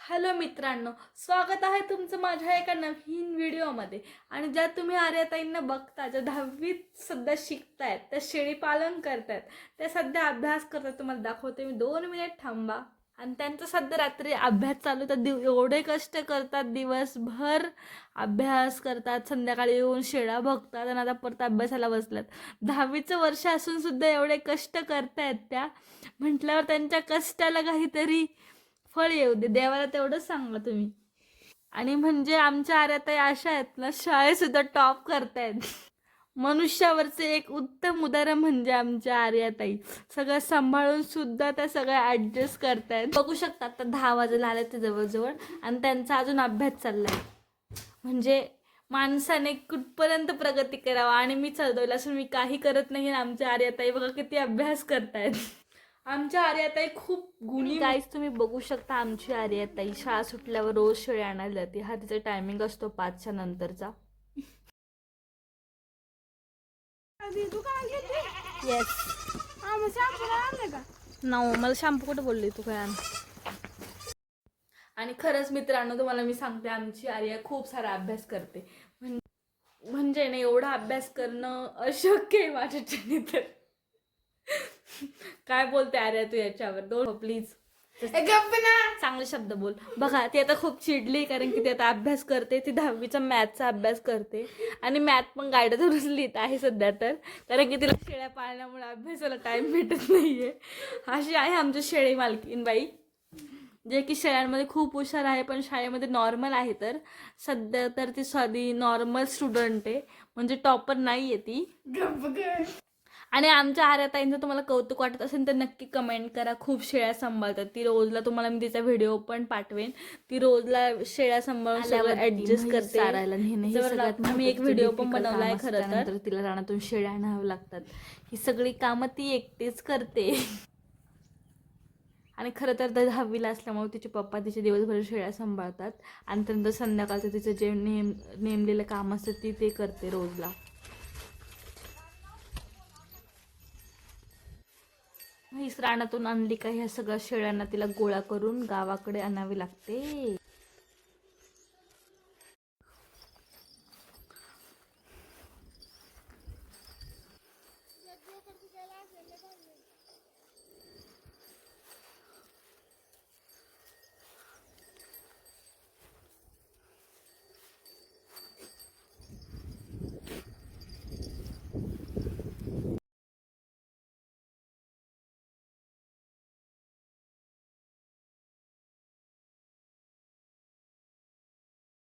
Hello मित्रांनो, स्वागत आहे तुमचं माझ्या एका नवीन व्हिडिओमध्ये. आणि ज्या तुम्ही आर्याताईंना बघता, ज्या 10वीत सध्या शिकतायत, त्या शेळी पालन करतायत, त्या सध्या अभ्यास करतात. तुम्हाला दाखवते मी, 2 मिनिट थांबा. आणि त्यांचं सध्या रात्री अभ्यास चालू, तर एवढे कष्ट करतात, दिवसभर अभ्यास करतात, संध्याकाळी येऊन शेळ्या बघतात आणि आता परत अभ्यासाला बसल्यात. 10वीचं वर्ष असून सुद्धा एवढे कष्ट करतायत त्या, म्हटल्यावर त्यांच्या कष्टाला काहीतरी फळ येऊ दे देवाला, तेवढंच सांगा तुम्ही. आणि म्हणजे आमच्या आर्याताई अशा आहेत ना, शाळेत सुद्धा टॉप करतायत. मनुष्यावरचे एक उत्तम उदाहरण म्हणजे आमच्या आर्याताई. सगळं सांभाळून सुद्धा त्या सगळ्या ॲडजस्ट करतायत. बघू शकतात, तर 10 वाजायला आले ते जवळजवळ, आणि त्यांचा अजून अभ्यास चाललाय. म्हणजे माणसाने कुठपर्यंत प्रगती करावा, आणि मी चढवलं असून मी काही करत नाही. आमच्या आर्याताई बघा किती अभ्यास करतायत. आमच्या आर्याताई खूप गुणी. गाईस, तुम्ही बघू शकता आमची आर्याताई शाळा सुटल्यावर रोज शेळी आणायला जाते. हा तिचा टायमिंग असतो 5च्या नंतरचा. येस. मला शॅम्पू कुठं बोलली तू काय? आणि खरंच मित्रांनो, तुम्हाला मी सांगते, आमची आर्या खूप सारा अभ्यास करते. म्हणजे ना, एवढा अभ्यास करणं अशक्य आहे माझ्याच्याने. तर काय बोलते आर्या तू याच्यावर? दोन प्लीज चांगले शब्द बोल. बघा, ती आता खूप चिडली, कारण की ती आता अभ्यास करते. ती 10वीचा मॅथचा अभ्यास करते, आणि मॅथ पण गाईडच लिहित आहे सध्या तर, कारण की तिला शेळ्या पाळल्यामुळे अभ्यासाला टाइम भेटत नाहीये. अशी आहे आमची शेळी मालकीन बाई, जे की शेळ्यांमध्ये खूप हुशार आहे, पण शाळेमध्ये नॉर्मल आहे. तर सध्या तर ती साधी नॉर्मल स्टुडंट आहे, म्हणजे टॉपर नाही आहे ती. आणि आमच्या आर्याताईंचं तुम्हाला कौतुक वाटत असेल तर नक्की कमेंट करा. खूप शेळ्या सांभाळतात ती. रोजला तुम्हाला मी तिचा व्हिडिओ पण पाठवेन. ती रोजला शेळ्या सांभाळून सगळं ऍडजस्ट करते. आम्ही एक व्हिडिओ पण बनवला आहे. खरं तर तिला रानातून शेळ्या आणाव्या लागतात. ही सगळी कामं ती एकटीच करते. आणि खरं तर 10वीला असल्यामुळे तिचे पप्पा तिचे दिवसभर शेळ्या सांभाळतात, आणि त्यानंतर संध्याकाळचं तिचं जे नेमलेलं काम असतं ती ते करते रोजला. हीच रानातून आणली का ह्या सगळ्या शेळ्यांना तिला गोळा करून गावाकडे आणावी लागते.